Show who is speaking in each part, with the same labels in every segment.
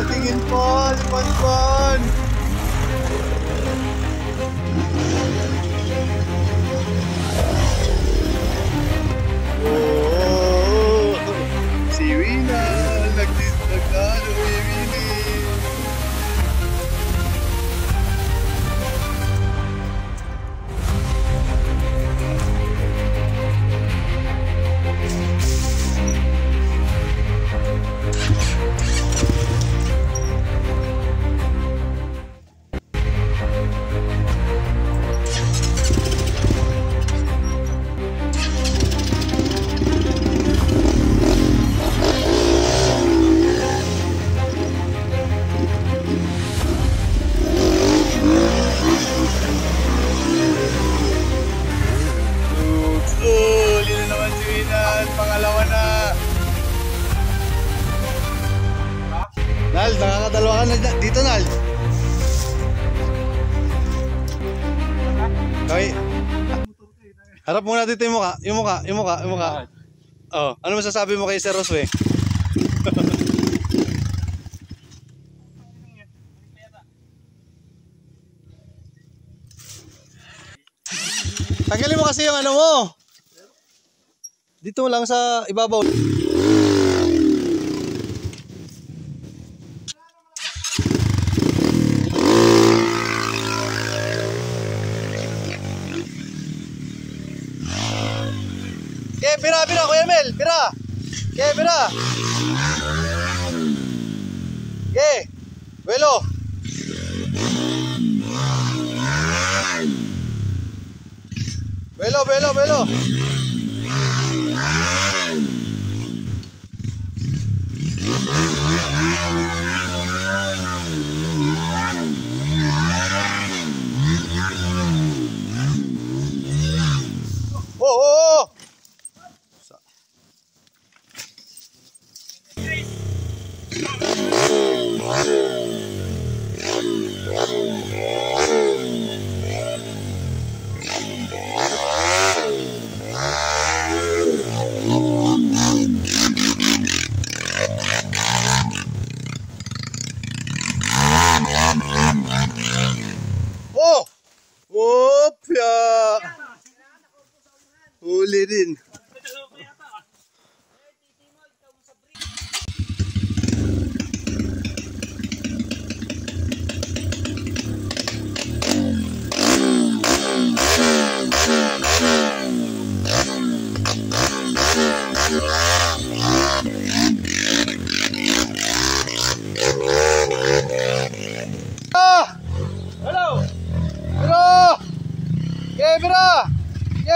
Speaker 1: tingin po, si Bonbon. Oh, si Wina, nagkano, Wini. Pangalawa na. Nal, nakakadalawa ka na dito, Nal. Okay. Harap muna dito yung mukha. Oh, ano masasabi mo kay Sir Roswe? Tanggalin mo kasi yung ano mo. Dito lang sa ibabaw. Okay, pira, Kuya Mel, pira. Okay, pira. Okay, Welo. Welo. Oh. Opya. Huli din.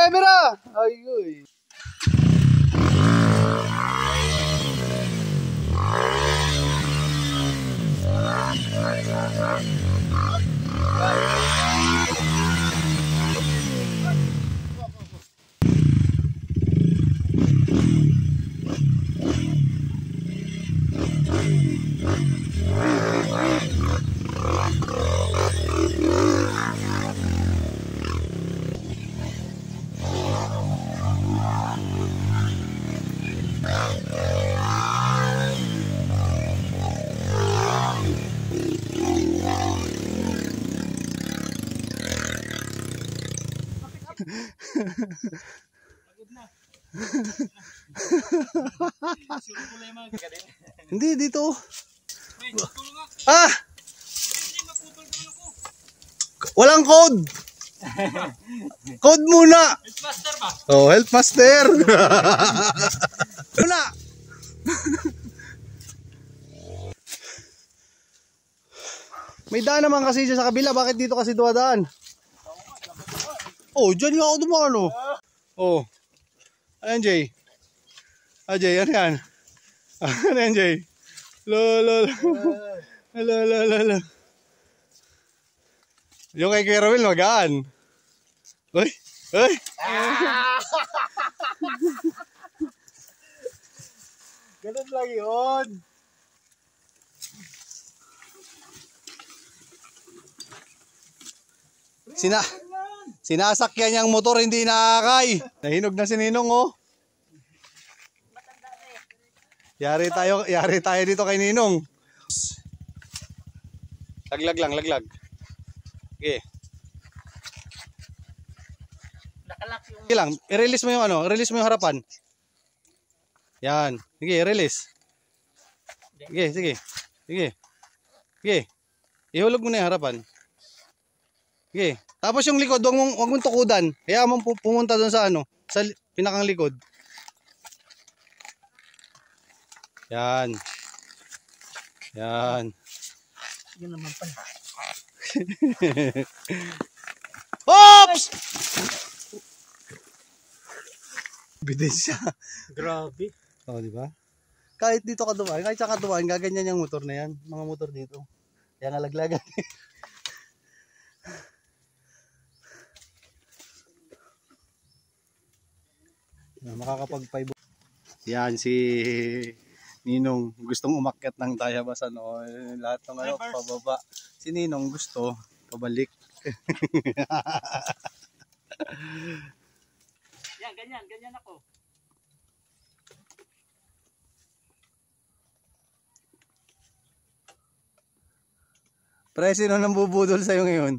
Speaker 1: Mira! Ay. Hindi dito. Ah! Walang code. Code muna.
Speaker 2: Healthmaster ba?
Speaker 1: Oh, Healthmaster. Wala. May daan naman kasi siya sa kabila. Bakit dito kasi dumadaan? Oh, dyan nga ako dumaan, oh. Oh. Ayan, Jay. Jay, ano yan? Ano yan, Jay? Lo. Yung kay Kuya Romel, magaan. Uy. Ganun lang yun. Sinasakyan niyang motor, hindi nakakay. Nahinog na si Ninong, oh. Yari tayo dito kay Ninong. Laglag lang, laglag. Sige.
Speaker 2: Nakalak yung...
Speaker 1: Sige lang, i-release mo yung ano, i-release mo yung harapan. Yan. Sige, i-release. Sige, sige. Sige. Sige. Ihulog mo na yung harapan. Sige. Tapos yung likod, wag mong tukudan. Kaya mo pumunta doon sa ano, sa pinakang likod. Yan. Yan.
Speaker 2: Yun naman pala.
Speaker 1: Oops! Ebidensya.
Speaker 2: Grabe.
Speaker 1: Oh, di ba? Kahit dito ka dumaan, kahit saan ka dumaan, gaganyan yung motor na yan. Mga motor dito. Kaya nga laglagan. Makakapag-5. Yan si Ninong gustong umakyat ng Tayabasan. O, lahat ng ano, pababa. Si Ninong gusto pabalik.
Speaker 2: Yan, ganyan. Ganyan ako.
Speaker 1: Pre, sino nang bubudol sa'yo ngayon?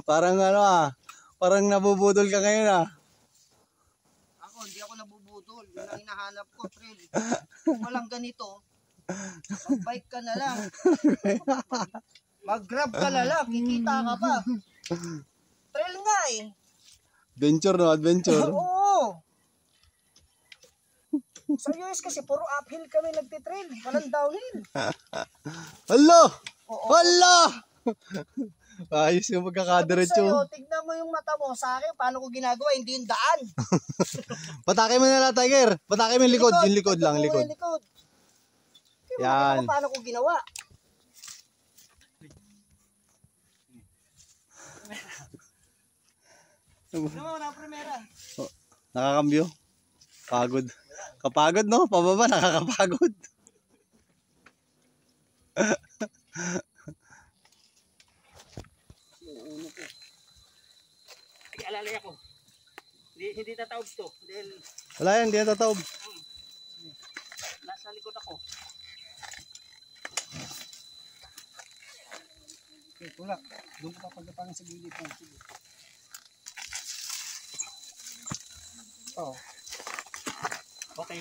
Speaker 1: Parang ano parang nabubudol ka ngayon
Speaker 3: Ako, hindi ako nabubudol. Yun ang hinahanap ko, trail. Kung walang ganito, mag-bike ka na lang. Mag-grab ka na lang, kikita ka pa. Trail nga eh.
Speaker 1: Adventure no, adventure.
Speaker 3: Oo. Sa US kasi puro uphill kami nagtitrail. Walang downhill.
Speaker 1: Hala!
Speaker 3: Oo.
Speaker 1: Hala! Ayos yung
Speaker 3: Sabi
Speaker 1: pagkakadiretso.
Speaker 3: sa'yo, tignan mo yung mata mo sa akin, paano ko ginagawa, hindi yung daan.
Speaker 1: Patake mo na lang, Tiger. Patake mo yung likod. Yung likod lang, likod.
Speaker 3: Yung likod.
Speaker 1: Yan.
Speaker 3: Paano ko ginawa? Ano na, primera?
Speaker 1: Nakakambyo. Pagod. Kapagod no? Pababa, nakakapagod.
Speaker 2: Alalay ako. Hindi tataob to. Dahil
Speaker 1: Wala yan, hindi na tataob.
Speaker 2: nasa likod ako.
Speaker 3: Okay, tulak. Doon ko papagdapangan sa gilid mo. Sige. Oh.
Speaker 2: Okay.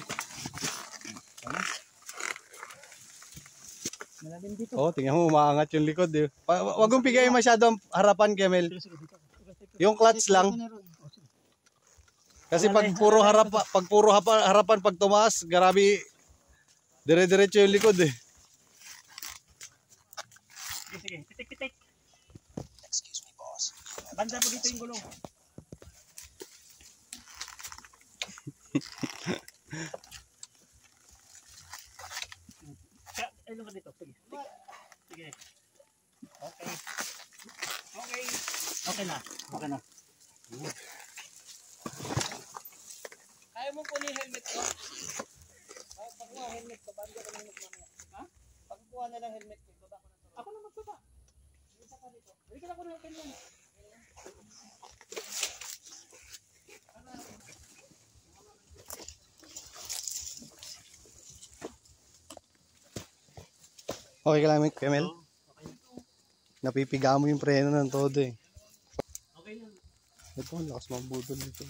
Speaker 3: Malalim dito.
Speaker 1: Oh, tingnan mo, umaangat yung likod. Eh. Wag mong pigayin masyado ang harapan, Kemel. Yung clutch lang. Kasi pag puro harapan pag tumaas, grabe dire-diretso yung likod eh.
Speaker 2: Sige, sige. Pitik-pitik. Excuse me, boss. Banda mo dito yung gulong. Ano ka dito? Sige. Sige. Okay. Okay. Okay na. Okay na.
Speaker 3: Kaya mo po ni helmet ko? Pagkuha helmet ko, banda ko na helmet mamaya. Ha? Pagkuha na lang helmet ko, baba ko na to.
Speaker 2: Ako na magbaba.
Speaker 3: Isa ka dito.
Speaker 2: Hindi ka na ko na ganyan.
Speaker 1: Okay ka lang, Kemel? Napipiga mo yung preno ng todo eh.
Speaker 2: Okay na.
Speaker 1: Ito, lakas mambudol nito.